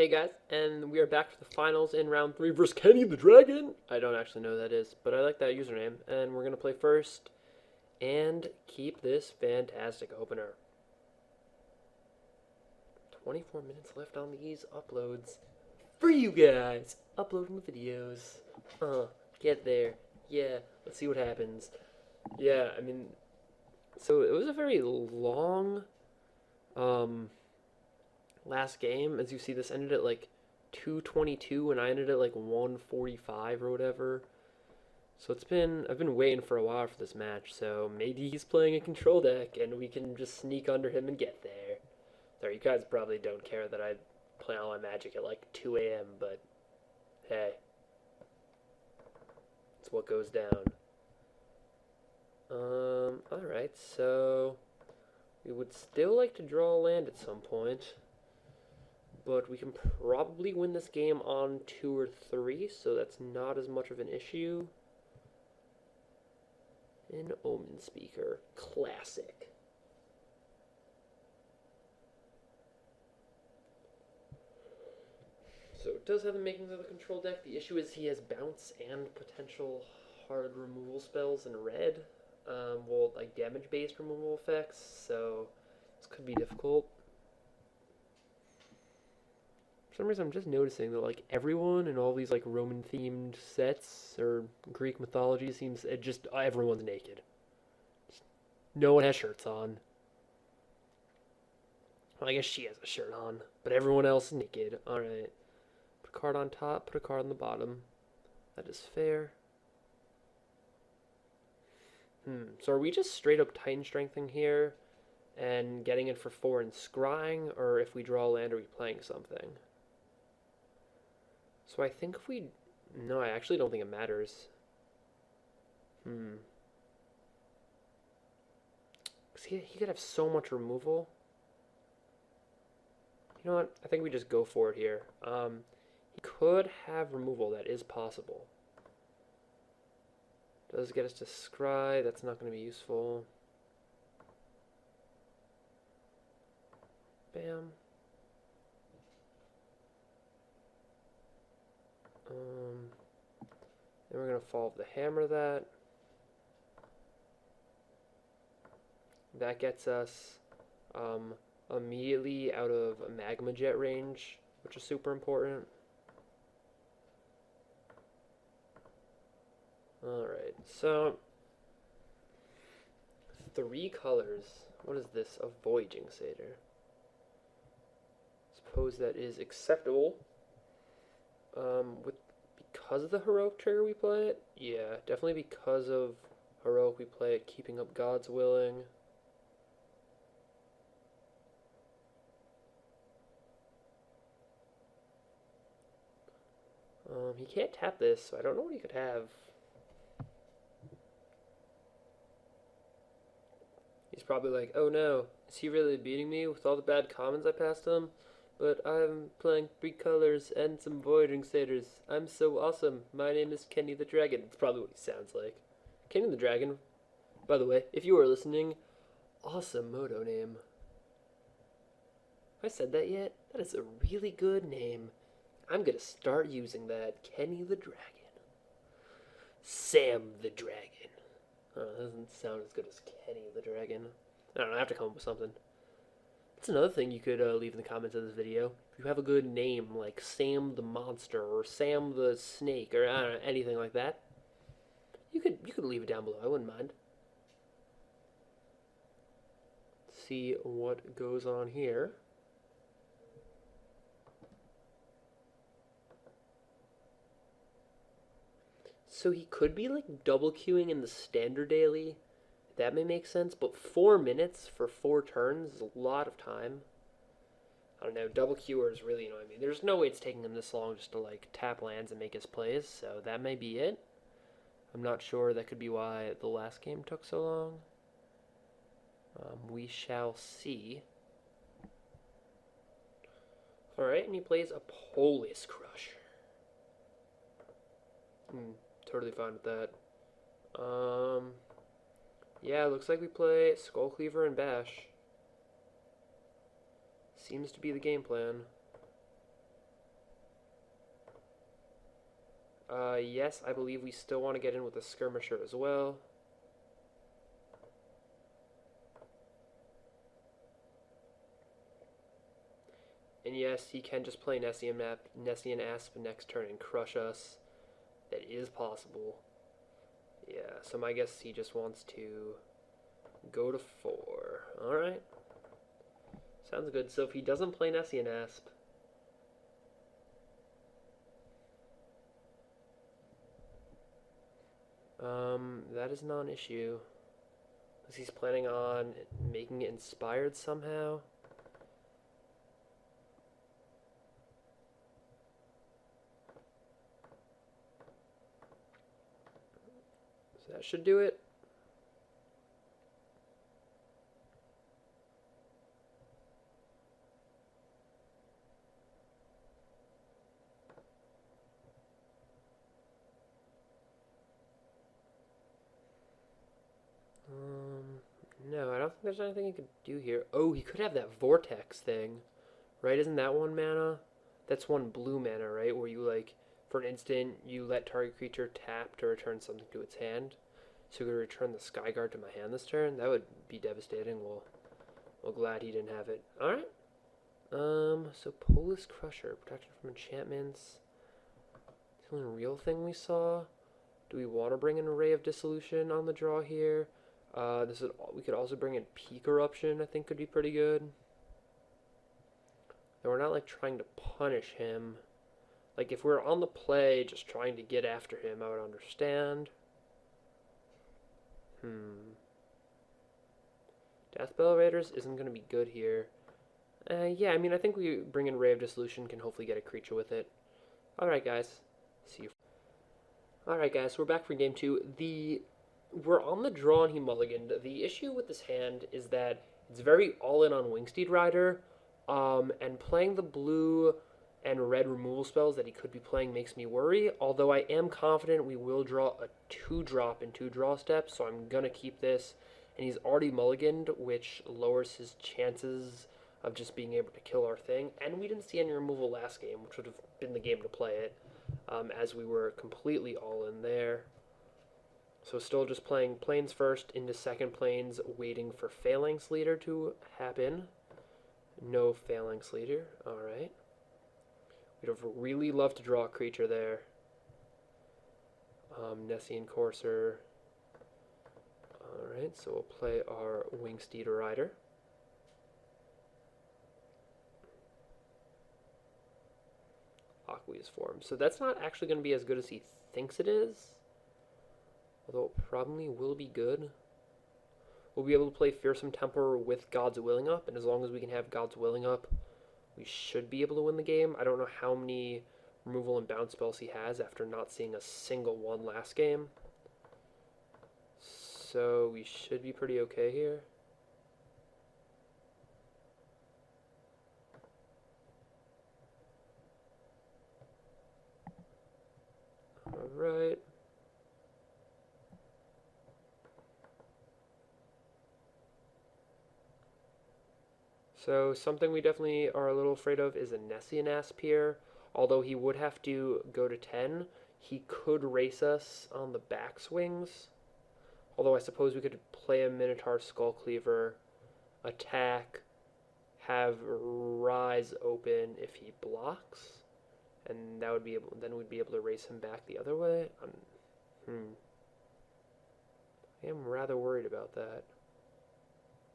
Hey guys, and we are back for the finals in round 3 versus Kenny the Dragon. I don't actually know who that is, but I like that username. And we're going to play first and keep this fantastic opener. 24 minutes left on these uploads for you guys. Uploading the videos. Get there. Yeah, let's see what happens. Yeah, so it was a very long, last game. As you see, this ended at like 222 and I ended at like 145 or whatever. So I've been waiting for a while for this match, so maybe he's playing a control deck and we can just sneak under him and get there. Sorry, you guys probably don't care that I play all my Magic at like 2 a.m., but hey, it's what goes down. Alright, so we would still like to draw a land at some point, but we can probably win this game on 2 or 3, so that's not as much of an issue. An Omen Speaker. Classic. So it does have the makings of the control deck. The issue is he has bounce and potential hard removal spells in red. Well, like damage-based removal effects, so this could be difficult. For some reason, I'm just noticing that like everyone in all these like Roman-themed sets or Greek mythology seems just everyone's naked. No one has shirts on. Well, I guess she has a shirt on, but everyone else is naked. All right, put a card on top, put a card on the bottom. That is fair. So are we just straight up Titan Strengthening here and getting it for 4 and scrying, or if we draw a land, are we playing something? So I think if we... No, I actually don't think it matters. Because he could have so much removal. You know what? I think we just go for it here. He could have removal. That is possible. Does get us to scry. That's not going to be useful. Bam. Then we're going to follow the hammer that. That gets us immediately out of a Magma Jet range, which is super important. Alright, so 3 colors. What is this? A Voyaging Satyr. Suppose that is acceptable. Because of the Heroic trigger we play it? Yeah, definitely because of Heroic we play it, Keeping Up God's Willing. He can't tap this, so I don't know what he could have. He's probably like, oh no, is he really beating me with all the bad commons I passed him? But I'm playing 3 colors and some Voyaging Satyrs. I'm so awesome. My name is Kenny the Dragon. That's probably what he sounds like. Kenny the Dragon, by the way, if you are listening, awesome moto name. Have I said that yet? That is a really good name. I'm gonna start using that. Kenny the Dragon. Sam the Dragon. Oh, that doesn't sound as good as Kenny the Dragon. I don't know, I have to come up with something. That's another thing you could leave in the comments of this video. If you have a good name, like Sam the Monster, or Sam the Snake, or I don't know, anything like that, you could leave it down below, I wouldn't mind. Let's see what goes on here. So he could be like double queuing in the standard daily. That may make sense, but 4 minutes for 4 turns is a lot of time. I don't know, double queuers really annoy me. There's no way it's taking him this long just to like tap lands and make his plays, so that may be it. I'm not sure, that could be why the last game took so long. We shall see. Alright, and he plays a Polis Crush. Totally fine with that. Yeah, looks like we play Skull Cleaver and Bash. Seems to be the game plan. Yes, I believe we still want to get in with a skirmisher as well. And yes, he can just play Nessian Asp next turn and crush us. That is possible. Yeah, so my guess he just wants to go to 4. Alright. Sounds good. So if he doesn't play Nessian Asp, that is not an issue. Because he's planning on making it inspired somehow. So that should do it. No, I don't think there's anything he could do here. Oh, he could have that vortex thing, right? Isn't that 1 mana? That's 1 blue mana, right? Where you, like, for an instant, you let target creature tap to return something to its hand. So we could return the Skyguard to my hand this turn. That would be devastating. Well, glad he didn't have it. Alright. So Polis Crusher, protection from enchantments. It's the only real thing we saw. Do we want to bring an Array of Dissolution on the draw here? We could also bring in Peak Eruption, I think could be pretty good. And we're not like trying to punish him. Like if we're on the play just trying to get after him, I would understand. Deathbell Raiders isn't going to be good here. Yeah, I mean, I think we bring in Ray of Dissolution, can hopefully get a creature with it. Alright, guys. See you. Alright, guys, we're back for game 2. We're on the draw and he mulliganed. The issue with this hand is that it's very all-in on Wingsteed Rider, and playing the blue and red removal spells that he could be playing makes me worry, although I am confident we will draw a 2-drop in 2 draw steps, so I'm going to keep this. And he's already mulliganed, which lowers his chances of just being able to kill our thing. And we didn't see any removal last game, which would have been the game to play it, as we were completely all in there. So still just playing Plains first into second Plains, waiting for Phalanx Leader to happen. No Phalanx Leader. Alright. We'd have really loved to draw a creature there. Nessian Courser. Alright, so we'll play our Wingsteed Rider. Aqueous form. So that's not actually going to be as good as he thinks it is. Although it probably will be good. We'll be able to play Fearsome Temper with God's Willing up, and as long as we can have God's Willing up, we should be able to win the game. I don't know how many removal and bounce spells he has after not seeing a single one last game. So we should be pretty okay here. Alright. So something we definitely are a little afraid of is a Nessian Asp here. Although he would have to go to 10, he could race us on the backswings. Although I suppose we could play a Minotaur Skullcleaver, attack, have Rise open if he blocks, and that would be able. Then we'd be able to race him back the other way. I am rather worried about that.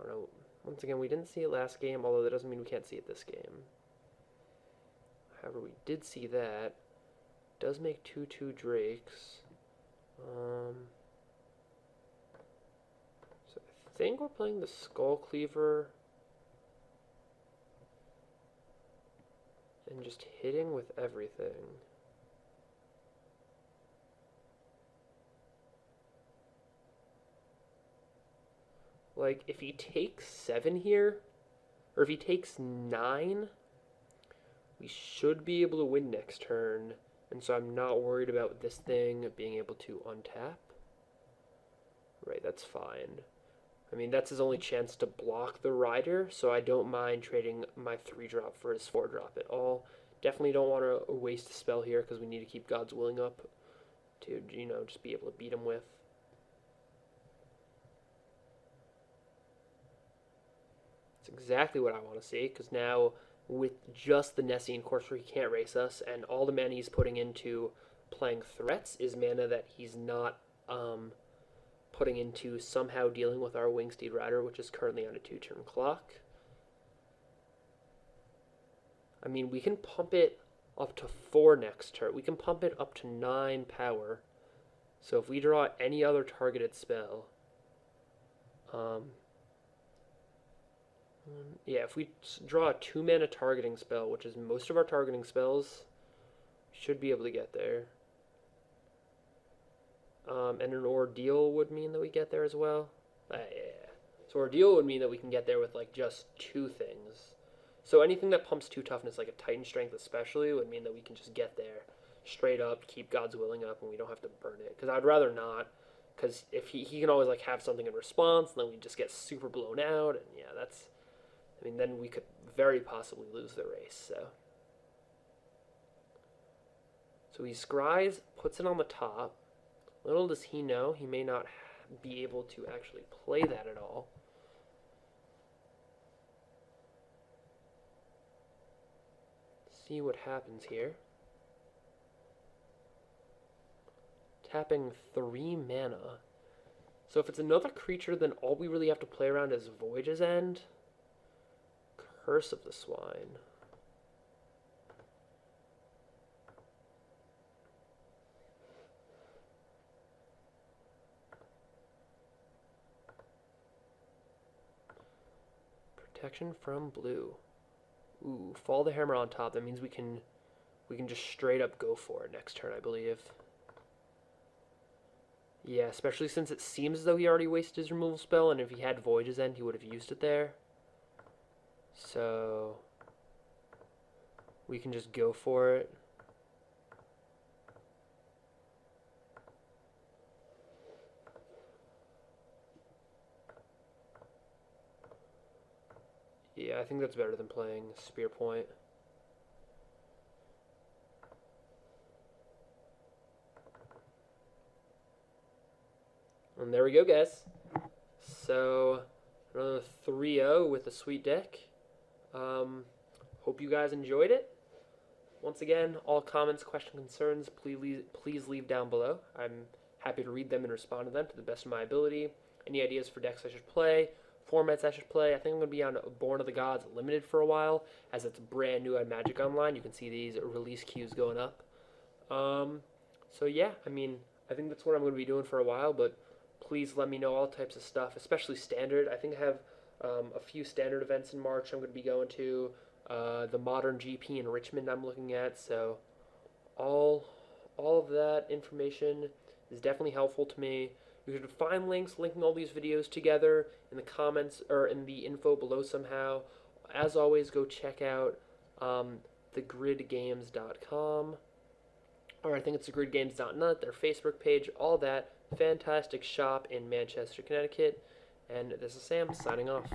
I don't know. Once again, we didn't see it last game, although that doesn't mean we can't see it this game. However, we did see that. It does make 2/2 Drakes. So I think we're playing the Skullcleaver and just hitting with everything. Like, if he takes 7 here, or if he takes 9, we should be able to win next turn. And so I'm not worried about this thing being able to untap. Right, that's fine. I mean, that's his only chance to block the Rider, so I don't mind trading my 3-drop for his 4-drop at all. Definitely don't want to waste a spell here because we need to keep God's Willing up. to, you know, just be able to beat him with. It's exactly what I want to see, because now with just the Nessian Corpse where he can't race us, and all the mana he's putting into playing threats is mana that he's not putting into somehow dealing with our Wingsteed Rider, which is currently on a 2-turn clock. I mean, we can pump it up to 4 next turn. We can pump it up to 9 power. So if we draw any other targeted spell, yeah, if we draw a 2-mana targeting spell, which is most of our targeting spells, we should be able to get there. And an Ordeal would mean that we get there as well. Yeah. So Ordeal would mean that we can get there with like just 2 things. So anything that pumps 2 toughness, like a Titan Strength especially, would mean that we can just get there straight up, keep God's Willing up, and we don't have to burn it. Because I'd rather not, because if he can always like have something in response, and then we just get super blown out, and yeah, that's, I mean, then we could very possibly lose the race. So he scries, puts it on the top. Little does he know, he may not be able to actually play that at all. See what happens here. Tapping 3 mana. So if it's another creature, then all we really have to play around is Voyage's End. Curse of the Swine. Protection from blue. Ooh, fall the hammer on top. That means we can just straight up go for it next turn, I believe. Yeah, especially since it seems as though he already wasted his removal spell, and if he had Voyage's End, he would have used it there. So we can just go for it. Yeah, I think that's better than playing Spear Point. And there we go, guys. So, another 3-0 with a sweet deck. Hope you guys enjoyed it. Once again, all comments, questions, concerns, please leave down below. I'm happy to read them and respond to them to the best of my ability. Any ideas for decks I should play, formats I should play? I think I'm going to be on Born of the Gods Limited for a while, as it's brand new on Magic Online. You can see these release queues going up. So yeah, I mean, I think that's what I'm going to be doing for a while, but please let me know all types of stuff, especially Standard. I think I have a few Standard events in March I'm going to be going to. The Modern GP in Richmond I'm looking at, so all of that information is definitely helpful to me. You should find links linking all these videos together in the comments or in the info below somehow. As always, go check out thegridgames.com, or I think it's thegridgames.net, their Facebook page, all that. Fantastic shop in Manchester, Connecticut. And this is Sam signing off.